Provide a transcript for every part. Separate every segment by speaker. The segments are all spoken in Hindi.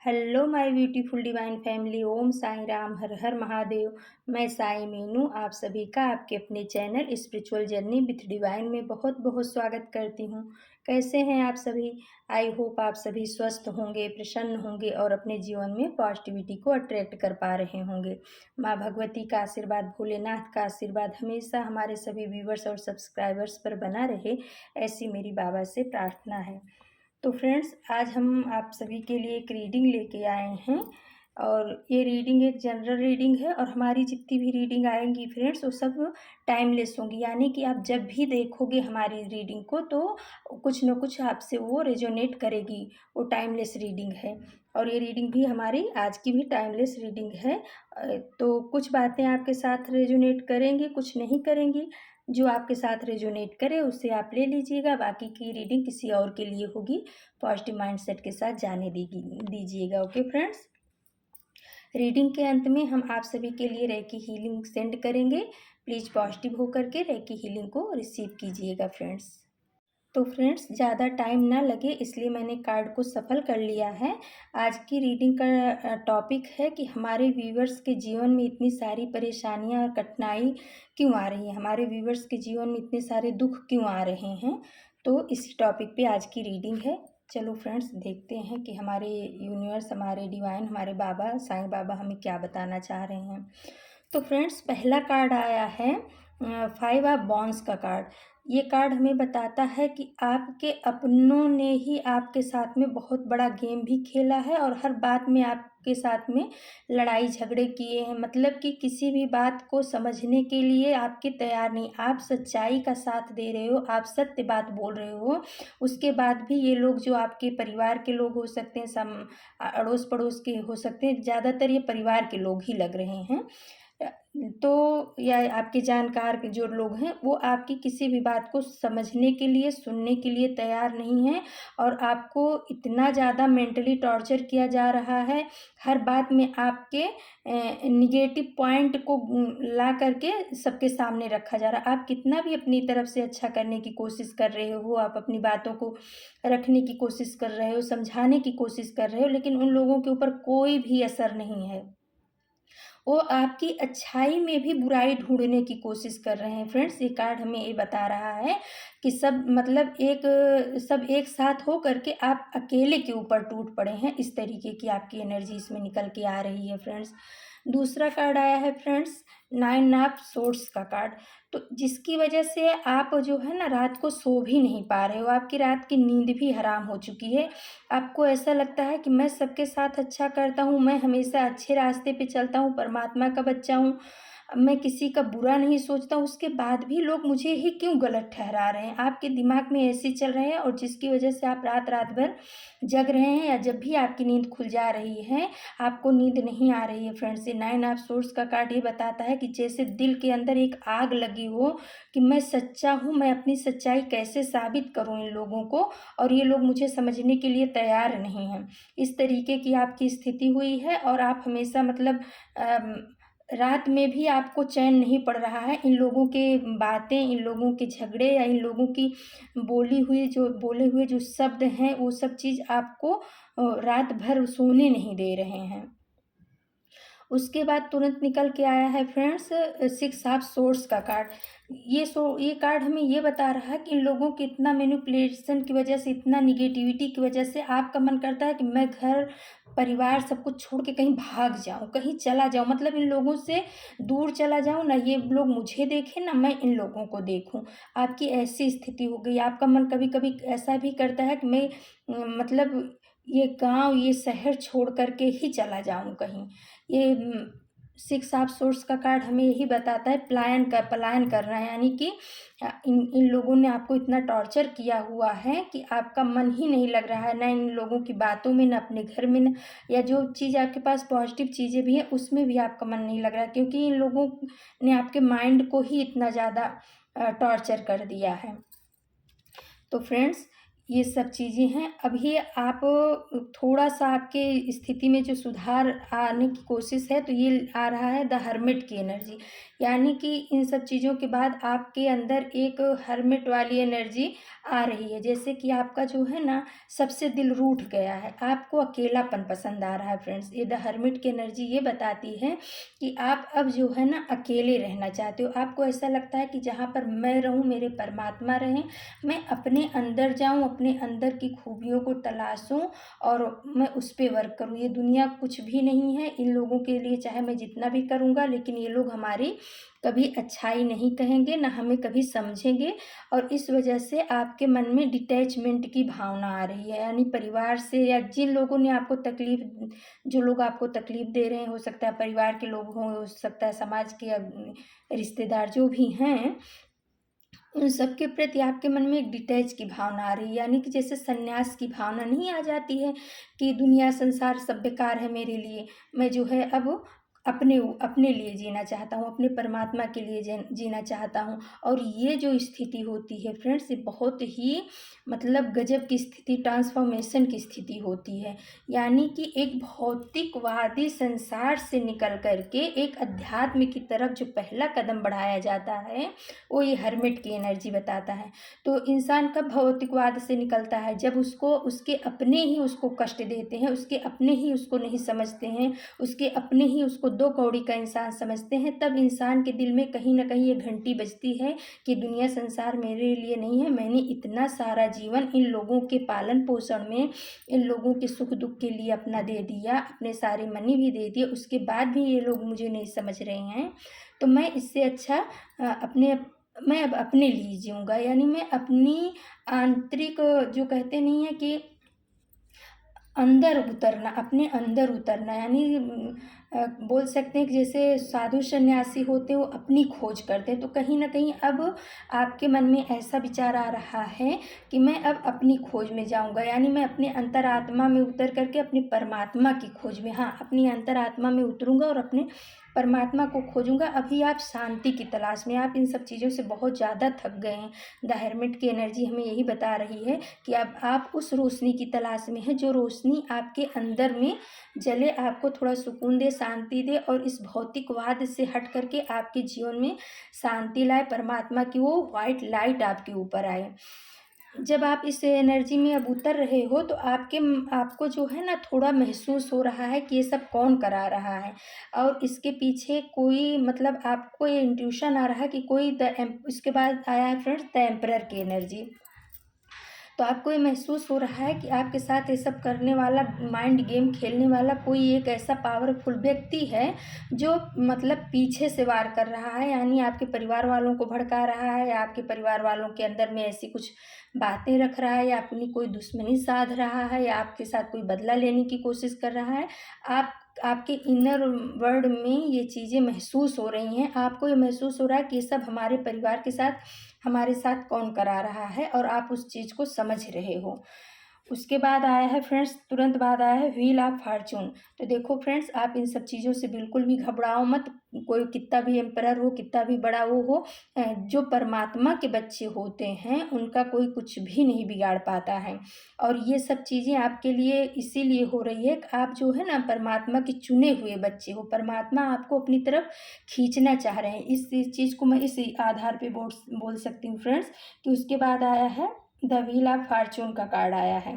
Speaker 1: Hello my beautiful divine family. Om Sai Ram, हर हर महादेव। मैं साई मीनू आप सभी का आपके अपने channel spiritual journey with divine में बहुत बहुत स्वागत करती हूँ। कैसे हैं आप सभी? आई होप आप सभी स्वस्थ होंगे, प्रसन्न होंगे और अपने जीवन में पॉजिटिविटी को अट्रैक्ट कर पा रहे होंगे। माँ भगवती का आशीर्वाद, भोलेनाथ का आशीर्वाद हमेशा हमारे सभी व्यूवर्स और सब्सक्राइबर्स पर बना रहे, ऐसी मेरी बाबा से प्रार्थना है। तो फ्रेंड्स, आज हम आप सभी के लिए एक रीडिंग लेके आए हैं और ये रीडिंग एक जनरल रीडिंग है और हमारी जितनी भी रीडिंग आएंगी फ्रेंड्स वो सब टाइमलेस होंगी, यानी कि आप जब भी देखोगे हमारी रीडिंग को तो कुछ न कुछ आपसे वो रेजोनेट करेगी। वो टाइमलेस रीडिंग है और ये रीडिंग भी हमारी आज की भी टाइमलेस रीडिंग है। तो कुछ बातें आपके साथ रेजोनेट करेंगी, कुछ नहीं करेंगी। जो आपके साथ रेजोनेट करे उसे आप ले लीजिएगा, बाकी की रीडिंग किसी और के लिए होगी। पॉजिटिव माइंडसेट के साथ जाने दीजिएगा। ओके फ्रेंड्स, रीडिंग के अंत में हम आप सभी के लिए रेकी हीलिंग सेंड करेंगे। प्लीज़ पॉजिटिव होकर के रेकी हीलिंग को रिसीव कीजिएगा फ्रेंड्स। तो फ्रेंड्स, ज़्यादा टाइम ना लगे इसलिए मैंने कार्ड को सफल कर लिया है। आज की रीडिंग का टॉपिक है कि हमारे व्यूवर्स के जीवन में इतनी सारी परेशानियां और कठिनाई क्यों आ रही हैं, हमारे व्यूवर्स के जीवन में इतने सारे दुख क्यों आ रहे हैं। तो इसी टॉपिक पे आज की रीडिंग है। चलो फ्रेंड्स, देखते हैं कि हमारे यूनिवर्स, हमारे डिवाइन, हमारे बाबा साईं बाबा हमें क्या बताना चाह रहे हैं। तो फ्रेंड्स, पहला कार्ड आया है 5 ऑफ वॉन्ड्स का कार्ड। ये कार्ड हमें बताता है कि आपके अपनों ने ही आपके साथ में बहुत बड़ा गेम भी खेला है और हर बात में आपके साथ में लड़ाई झगड़े किए हैं। मतलब कि किसी भी बात को समझने के लिए आपके तैयार नहीं, आप सच्चाई का साथ दे रहे हो, आप सत्य बात बोल रहे हो। उसके बाद भी ये लोग, जो आपके परिवार के लोग हो सकते हैं, अड़ोस पड़ोस के हो सकते हैं, ज़्यादातर ये परिवार के लोग ही लग रहे हैं। तो या आपके जानकार जो लोग हैं वो आपकी किसी भी बात को समझने के लिए, सुनने के लिए तैयार नहीं हैं और आपको इतना ज़्यादा मेंटली टॉर्चर किया जा रहा है। हर बात में आपके निगेटिव पॉइंट को ला करके सबके सामने रखा जा रहा है। आप कितना भी अपनी तरफ से अच्छा करने की कोशिश कर रहे हो, आप अपनी बातों को रखने की कोशिश कर रहे हो, समझाने की कोशिश कर रहे हो, लेकिन उन लोगों के ऊपर कोई भी असर नहीं है। वो आपकी अच्छाई में भी बुराई ढूंढने की कोशिश कर रहे हैं। फ्रेंड्स, ये कार्ड हमें ये बता रहा है कि सब एक साथ हो करके आप अकेले के ऊपर टूट पड़े हैं। इस तरीके की आपकी एनर्जी इसमें निकल के आ रही है फ्रेंड्स। दूसरा कार्ड आया है फ्रेंड्स 9 ऑफ सोर्ड्स का कार्ड। तो जिसकी वजह से आप जो है ना रात को सो भी नहीं पा रहे हो, आपकी रात की नींद भी हराम हो चुकी है। आपको ऐसा लगता है कि मैं सबके साथ अच्छा करता हूँ, मैं हमेशा अच्छे रास्ते पे चलता हूँ, परमात्मा का बच्चा हूँ, मैं किसी का बुरा नहीं सोचता हूँ, उसके बाद भी लोग मुझे ही क्यों गलत ठहरा रहे हैं। आपके दिमाग में ऐसे चल रहे हैं और जिसकी वजह से आप रात रात भर जग रहे हैं या जब भी आपकी नींद खुल जा रही है आपको नींद नहीं आ रही है। फ्रेंड्स, ये 9 ऑफ सोर्ड्स का कार्ड ये बताता है कि जैसे दिल के अंदर एक आग लगी हो कि मैं सच्चा हूँ, मैं अपनी सच्चाई कैसे साबित करूँ इन लोगों को, और ये लोग मुझे समझने के लिए तैयार नहीं हैं। इस तरीके की आपकी स्थिति हुई है और आप हमेशा मतलब रात में भी आपको चैन नहीं पड़ रहा है। इन लोगों के बातें, इन लोगों के झगड़े या इन लोगों की बोले हुए जो शब्द हैं वो सब चीज़ आपको रात भर सोने नहीं दे रहे हैं। उसके बाद तुरंत निकल के आया है फ्रेंड्स 6 ऑफ सोर्ड्स का कार्ड। ये कार्ड हमें ये बता रहा है कि इन लोगों के इतना मैनिपुलेशन की वजह से, इतना निगेटिविटी की वजह से आपका मन करता है कि मैं घर परिवार सब कुछ छोड़ के कहीं भाग जाऊं, कहीं चला जाऊं, मतलब इन लोगों से दूर चला जाऊं, ना ये लोग मुझे देखें ना मैं इन लोगों को देखूं। आपकी ऐसी स्थिति हो गई। आपका मन कभी कभी ऐसा भी करता है कि मैं मतलब ये गांव, ये शहर छोड़ करके ही चला जाऊं कहीं। ये 6 ऑफ सोर्स का कार्ड हमें यही बताता है पलायन करना है, यानी कि इन लोगों ने आपको इतना टॉर्चर किया हुआ है कि आपका मन ही नहीं लग रहा है, ना इन लोगों की बातों में, ना अपने घर में, या जो चीज़ आपके पास पॉजिटिव चीज़ें भी हैं उसमें भी आपका मन नहीं लग रहा है, क्योंकि इन लोगों ने आपके माइंड को ही इतना ज़्यादा टॉर्चर कर दिया है। तो फ्रेंड्स, ये सब चीज़ें हैं। अभी आप थोड़ा-सा आपके स्थिति में जो सुधार आने की कोशिश है, तो ये आ रहा है द हर्मिट की एनर्जी। यानी कि इन सब चीज़ों के बाद आपके अंदर एक हर्मिट वाली एनर्जी आ रही है। जैसे कि आपका जो है ना, सबसे दिल रूठ गया है, आपको अकेलापन पसंद आ रहा है फ्रेंड्स। ये द हर्मिट की एनर्जी ये बताती है कि आप अब जो है ना, अकेले रहना चाहते हो। आपको ऐसा लगता है कि जहाँ पर मैं रहूँ, मेरे परमात्मा रहें, मैं अपने अंदर जाऊँ, अपने अंदर की खूबियों को तलाशूँ और मैं उस पे वर्क करूँ। ये दुनिया कुछ भी नहीं है इन लोगों के लिए, चाहे मैं जितना भी करूँगा, लेकिन ये लोग हमारी कभी अच्छाई नहीं कहेंगे, ना हमें कभी समझेंगे। और इस वजह से आपके मन में डिटैचमेंट की भावना आ रही है, यानी परिवार से या जिन लोगों ने आपको तकलीफ़, जो लोग आपको तकलीफ़ दे रहे हैं, हो सकता है परिवार के लोग हों, हो सकता है समाज के या रिश्तेदार जो भी हैं, उन सब के प्रति आपके मन में एक डिटैच की भावना आ रही है। यानी कि जैसे संन्यास की भावना नहीं आ जाती है कि दुनिया संसार सब बेकार है मेरे लिए, मैं जो है अब अपने लिए जीना चाहता हूँ, अपने परमात्मा के लिए जीना चाहता हूँ। और ये जो स्थिति होती है फ्रेंड्स, ये बहुत ही मतलब गजब की स्थिति, ट्रांसफॉर्मेशन की स्थिति होती है। यानी कि एक भौतिकवादी संसार से निकल कर के एक अध्यात्म की तरफ जो पहला कदम बढ़ाया जाता है, वो ये हर्मिट की एनर्जी बताता है। तो इंसान कब भौतिकवाद से निकलता है? जब उसको उसके अपने ही उसको कष्ट देते हैं, उसके अपने ही उसको नहीं समझते हैं, उसके अपने ही उसको दो कौड़ी का इंसान समझते हैं, तब इंसान के दिल में कहीं न कहीं ये घंटी बजती है कि दुनिया संसार मेरे लिए नहीं है। मैंने इतना सारा जीवन इन लोगों के पालन-पोषण में, इन लोगों के सुख-दुःख के लिए अपना दे दिया, अपने सारे मनी भी दे दिए, उसके बाद भी ये लोग मुझे नहीं समझ रहे हैं। तो मैं इससे अच्छा मैं अब अपने लिए जीऊँगा। यानी मैं अपनी आंतरिक, जो कहते नहीं है कि अंदर उतरना, अपने अंदर उतरना, यानी बोल सकते हैं कि जैसे साधु सन्यासी होते हैं, वो अपनी खोज करते हैं। तो कहीं न कहीं अब आपके मन में ऐसा विचार आ रहा है कि मैं अब अपनी खोज में जाऊँगा, यानी मैं अपने अंतरात्मा में उतर कर के अपने परमात्मा की खोज में, हाँ, अपनी अंतरात्मा में उतरूँगा और अपने परमात्मा को खोजूँगा। अभी आप शांति की तलाश में, आप इन सब चीज़ों से बहुत ज़्यादा थक गए हैं। द हेरमिट की एनर्जी हमें यही बता रही है कि अब आप उस रोशनी की तलाश में हैं, जो रोशनी आपके अंदर में जले, आपको थोड़ा सुकून दे, शांति दे और इस भौतिकवाद से हट कर के आपके जीवन में शांति लाए, परमात्मा की वो व्हाइट लाइट आपके ऊपर आए। जब आप इस एनर्जी में अब उतर रहे हो, तो आपको जो है ना, थोड़ा महसूस हो रहा है कि ये सब कौन करा रहा है, और इसके पीछे कोई, मतलब आपको ये इंट्यूशन आ रहा है कि कोई इसके बाद आया है फ्रेंड्स द एम्परर की एनर्जी। तो आपको ये महसूस हो रहा है कि आपके साथ ये सब करने वाला, माइंड गेम खेलने वाला कोई एक ऐसा पावरफुल व्यक्ति है, जो मतलब पीछे से वार कर रहा है, यानी आपके परिवार वालों को भड़का रहा है, या आपके परिवार वालों के अंदर में ऐसी कुछ बातें रख रहा है, या अपनी कोई दुश्मनी साध रहा है, या आपके साथ कोई बदला लेने की कोशिश कर रहा है। आपके इनर वर्ल्ड में ये चीज़ें महसूस हो रही हैं। आपको ये महसूस हो रहा है कि ये सब हमारे परिवार के साथ, हमारे साथ कौन करा रहा है, और आप उस चीज़ को समझ रहे हो। उसके बाद आया है फ्रेंड्स, तुरंत बाद आया है व्हील ऑफ फॉर्च्यून। तो देखो फ्रेंड्स, आप इन सब चीज़ों से बिल्कुल भी घबराओ मत। कोई कितना भी एम्परर हो, कितना भी बड़ा वो हो, जो परमात्मा के बच्चे होते हैं, उनका कोई कुछ भी नहीं बिगाड़ पाता है। और ये सब चीज़ें आपके लिए इसीलिए हो रही है कि आप जो है ना, परमात्मा के चुने हुए बच्चे हो। परमात्मा आपको अपनी तरफ खींचना चाह रहे हैं। इस चीज़ को मैं इस आधार पे बोल सकती हूँ फ्रेंड्स, कि उसके बाद आया है द व्हील ऑफ फॉर्च्यून का कार्ड आया है।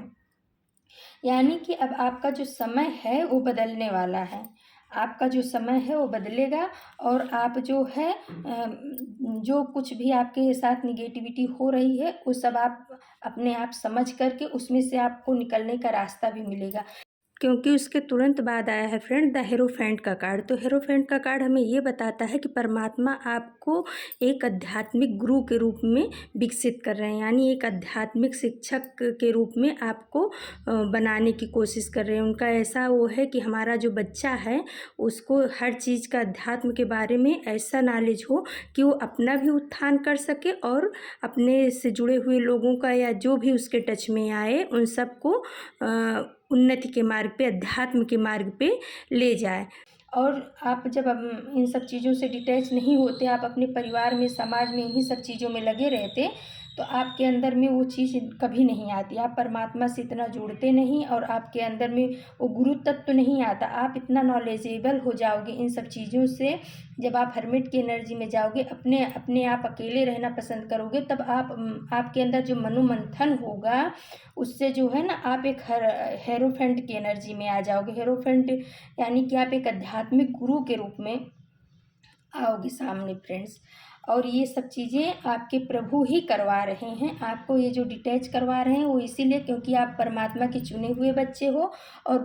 Speaker 1: यानी कि अब आपका जो समय है वो बदलने वाला है। आपका जो समय है वो बदलेगा, और आप जो है जो कुछ भी आपके साथ नेगेटिविटी हो रही है, वो सब आप अपने आप समझ कर के उसमें से आपको निकलने का रास्ता भी मिलेगा। क्योंकि उसके तुरंत बाद आया है फ्रेंड द हेरोफेंट का कार्ड। तो हेरोफेंट का कार्ड हमें ये बताता है कि परमात्मा आपको एक आध्यात्मिक गुरु के रूप में विकसित कर रहे हैं, यानी एक आध्यात्मिक शिक्षक के रूप में आपको बनाने की कोशिश कर रहे हैं। उनका ऐसा वो है कि हमारा जो बच्चा है, उसको हर चीज़ का अध्यात्म के बारे में ऐसा नॉलेज हो कि वो अपना भी उत्थान कर सके, और अपने से जुड़े हुए लोगों का या जो भी उसके टच में आए, उन सबको उन्नति के मार्ग पे, अध्यात्म के मार्ग पे ले जाए। और आप जब इन सब चीज़ों से डिटैच नहीं होते, आप अपने परिवार में, समाज में इन्हीं सब चीज़ों में लगे रहते, तो आपके अंदर में वो चीज़ कभी नहीं आती। आप परमात्मा से इतना जुड़ते नहीं और आपके अंदर में वो गुरु तत्व नहीं आता। आप इतना नॉलेजेबल हो जाओगे इन सब चीज़ों से, जब आप हर्मिट की एनर्जी में जाओगे, अपने अपने आप अकेले रहना पसंद करोगे, तब आपके अंदर जो मनोमंथन होगा, उससे जो है ना आप एक हेरोफेंट की एनर्जी में आ जाओगे। हेरोफेंट यानी कि आप एक आध्यात्मिक गुरु के रूप में आओगे सामने फ्रेंड्स। और ये सब चीज़ें आपके प्रभु ही करवा रहे हैं। आपको ये जो डिटैच करवा रहे हैं वो इसीलिए क्योंकि आप परमात्मा के चुने हुए बच्चे हो। और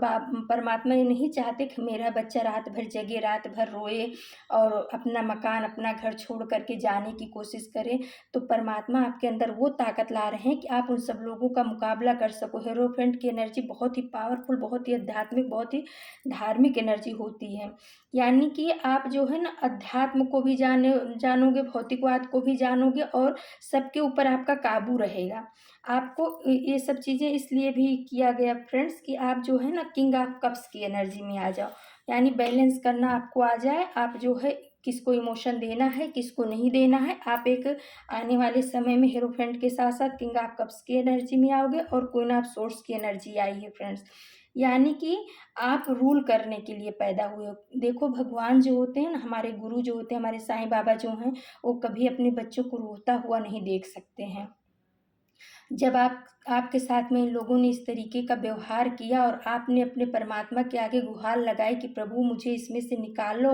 Speaker 1: परमात्मा ये नहीं चाहते कि मेरा बच्चा रात भर जगे, रात भर रोए और अपना मकान अपना घर छोड़ करके जाने की कोशिश करे। तो परमात्मा आपके अंदर वो ताकत ला रहे हैं कि आप उन सब लोगों का मुकाबला कर सको। हेरोफेंट की एनर्जी बहुत ही पावरफुल, बहुत ही आध्यात्मिक, बहुत ही धार्मिक एनर्जी होती है। यानी कि आप जो है ना अध्यात्म को भी जानोगे, भौतिकवाद को भी जानोगे और सबके ऊपर आपका काबू रहेगा। आपको ये सब चीज़ें इसलिए भी किया गया फ्रेंड्स कि आप जो है ना किंग ऑफ कप्स की एनर्जी में आ जाओ। यानी बैलेंस करना आपको आ जाए। आप जो है किसको इमोशन देना है, किसको नहीं देना है। आप एक आने वाले समय में हीरोफेंट के साथ साथ किंग ऑफ कप्स की एनर्जी में आओगे और क्वीन ऑफ सोर्ड्स की एनर्जी आई है फ्रेंड्स। यानी कि आप रूल करने के लिए पैदा हुए हो। देखो भगवान जो होते हैं ना, हमारे गुरु जो होते हैं, हमारे साईं बाबा जो हैं, वो कभी अपने बच्चों को रोता हुआ नहीं देख सकते हैं। जब आपके साथ में इन लोगों ने इस तरीके का व्यवहार किया और आपने अपने परमात्मा के आगे गुहार लगाई कि प्रभु मुझे इसमें से निकालो,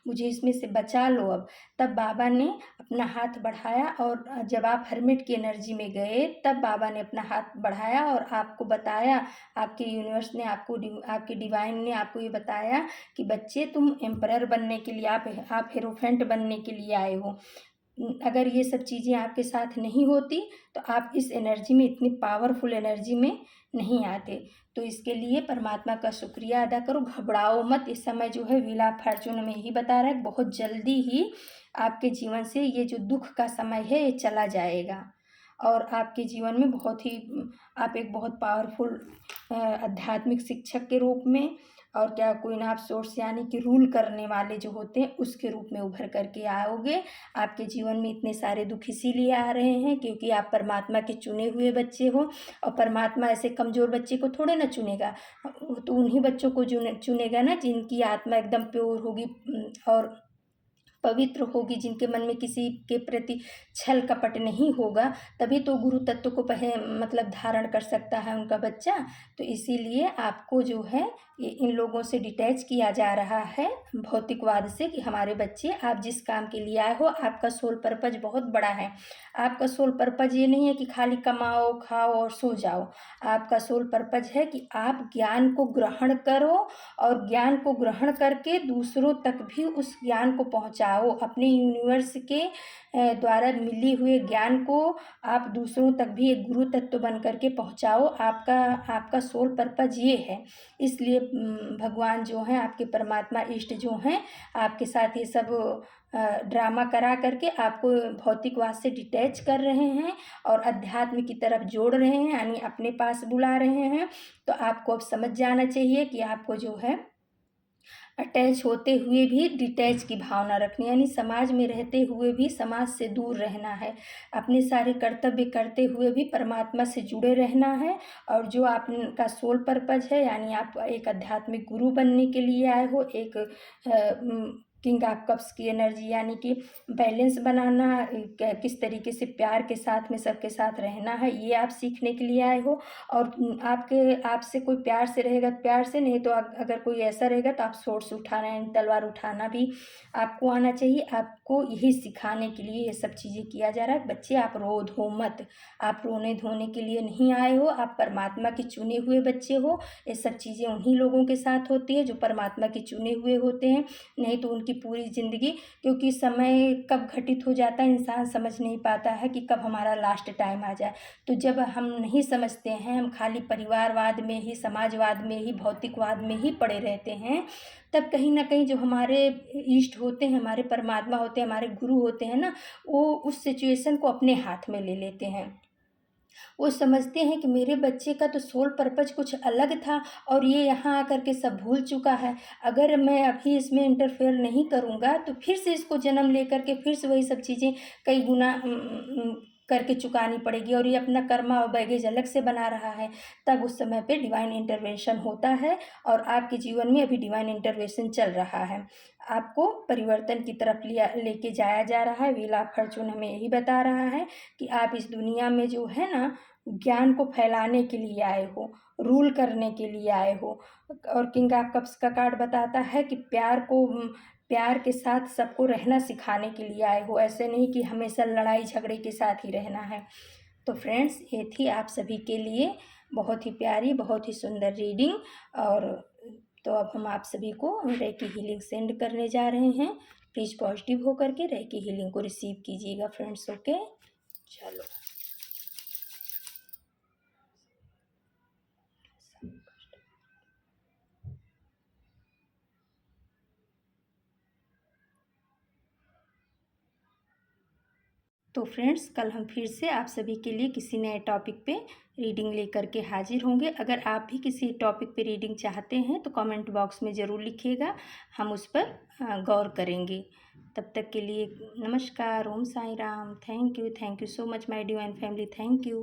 Speaker 1: मुझे इसमें से बचा लो अब, तब बाबा ने अपना हाथ बढ़ाया। और जब आप हर्मिट की एनर्जी में गए, तब बाबा ने अपना हाथ बढ़ाया और आपको बताया, आपके यूनिवर्स ने आपके डिवाइन ने आपको ये बताया कि बच्चे तुम एम्परर बनने के लिए, आप हेरोफेंट बनने के लिए आए हो। अगर ये सब चीज़ें आपके साथ नहीं होती तो आप इस एनर्जी में, इतनी पावरफुल एनर्जी में नहीं आते। तो इसके लिए परमात्मा का शुक्रिया अदा करो, घबराओ मत। इस समय जो है व्हील ऑफ फॉर्च्यून में यही बता रहा है, बहुत जल्दी ही आपके जीवन से ये जो दुख का समय है ये चला जाएगा और आपके जीवन में आप एक बहुत पावरफुल आध्यात्मिक शिक्षक के रूप में और क्या क्वीन ऑफ सोर्स यानी कि रूल करने वाले जो होते हैं उसके रूप में उभर करके आओगे। आपके जीवन में इतने सारे दुख इसीलिए आ रहे हैं क्योंकि आप परमात्मा के चुने हुए बच्चे हो। और परमात्मा ऐसे कमज़ोर बच्चे को थोड़े ना चुनेगा, तो उन्हीं बच्चों को चुनेगा ना जिनकी आत्मा एकदम प्योर होगी और पवित्र होगी, जिनके मन में किसी के प्रति छल कपट नहीं होगा। तभी तो गुरु तत्व को मतलब धारण कर सकता है उनका बच्चा। तो इसीलिए आपको जो है इन लोगों से डिटैच किया जा रहा है, भौतिकवाद से, कि हमारे बच्चे आप जिस काम के लिए आए हो, आपका सोल पर्पज बहुत बड़ा है। आपका सोल पर्पज ये नहीं है कि खाली कमाओ, खाओ और सो जाओ। आपका सोल पर्पज है कि आप ज्ञान को ग्रहण करो और ज्ञान को ग्रहण करके दूसरों तक भी उस ज्ञान को पहुंचाओ। अपने यूनिवर्स के द्वारा मिली हुए ज्ञान को आप दूसरों तक भी एक गुरु तत्व बन करके पहुंचाओ। आपका सोल पर्पज ये है। इसलिए भगवान जो हैं, आपके परमात्मा इष्ट जो हैं, आपके साथ ये सब ड्रामा करा करके आपको भौतिकवाद से डिटैच कर रहे हैं और अध्यात्म की तरफ जोड़ रहे हैं, यानी अपने पास बुला रहे हैं। तो आपको अब समझ जाना चाहिए कि आपको जो है अटैच होते हुए भी डिटैच की भावना रखनी, यानी समाज में रहते हुए भी समाज से दूर रहना है। अपने सारे कर्तव्य करते हुए भी परमात्मा से जुड़े रहना है। और जो आपका सोल पर्पज है, यानी आप एक आध्यात्मिक गुरु बनने के लिए आए हो, एक किंग ऑफ कप्स की एनर्जी, यानी कि बैलेंस बनाना, किस तरीके से प्यार के साथ में सबके साथ रहना है, ये आप सीखने के लिए आए हो। और आपसे कोई प्यार से रहेगा, प्यार से नहीं तो अगर कोई ऐसा रहेगा तो आप सोर्स उठाना, यानी तलवार उठाना भी आपको आना चाहिए। आपको यही सिखाने के लिए ये सब चीज़ें किया जा रहा है। बच्चे आप रो धो मत, आप रोने धोने के लिए नहीं आए हो, आप परमात्मा के चुने हुए बच्चे हो। ये सब चीज़ें उन्हीं लोगों के साथ होती है जो परमात्मा के चुने हुए होते हैं, नहीं तो उनकी पूरी ज़िंदगी, क्योंकि समय कब घटित हो जाता है इंसान समझ नहीं पाता है कि कब हमारा लास्ट टाइम आ जाए। तो जब हम नहीं समझते हैं, हम खाली परिवारवाद में ही, समाजवाद में ही, भौतिकवाद में ही पड़े रहते हैं, तब कहीं ना कहीं जो हमारे इष्ट होते हैं, हमारे परमात्मा होते हैं, हमारे गुरु होते हैं ना, वो उस सिचुएशन को अपने हाथ में ले लेते हैं। वो समझते हैं कि मेरे बच्चे का तो सोल पर्पज कुछ अलग था और ये यहाँ आकर के सब भूल चुका है। अगर मैं अभी इसमें इंटरफेयर नहीं करूँगा तो फिर से इसको जन्म लेकर के फिर से वही सब चीज़ें कई गुना करके चुकानी पड़ेगी और ये अपना कर्मा और बैगेज अलग से बना रहा है, तब उस समय पे डिवाइन इंटरवेंशन होता है और आपके जीवन में अभी डिवाइन इंटरवेंशन चल रहा है। आपको परिवर्तन की तरफ लेके जाया जा रहा है। व्हील ऑफ फॉर्च्यून हमें यही बता रहा है कि आप इस दुनिया में जो है ना, ज्ञान को फैलाने के लिए आए हो, रूल करने के लिए आए हो। और किंग ऑफ कप्स का कार्ड बताता है कि प्यार के साथ सबको रहना सिखाने के लिए आए हो, ऐसे नहीं कि हमेशा लड़ाई झगड़े के साथ ही रहना है। तो फ्रेंड्स, ये थी आप सभी के लिए बहुत ही प्यारी, बहुत ही सुंदर रीडिंग। और तो अब हम आप सभी को रेकी हीलिंग सेंड करने जा रहे हैं। प्लीज़ पॉजिटिव होकर के रेकी हीलिंग को रिसीव कीजिएगा फ्रेंड्स। ओके, चलो। तो फ्रेंड्स, कल हम फिर से आप सभी के लिए किसी नए टॉपिक पे रीडिंग लेकर के हाजिर होंगे। अगर आप भी किसी टॉपिक पे रीडिंग चाहते हैं तो कमेंट बॉक्स में ज़रूर लिखिएगा, हम उस पर गौर करेंगे। तब तक के लिए नमस्कार, Om Sai Ram. Thank you so much my divine family, thank you.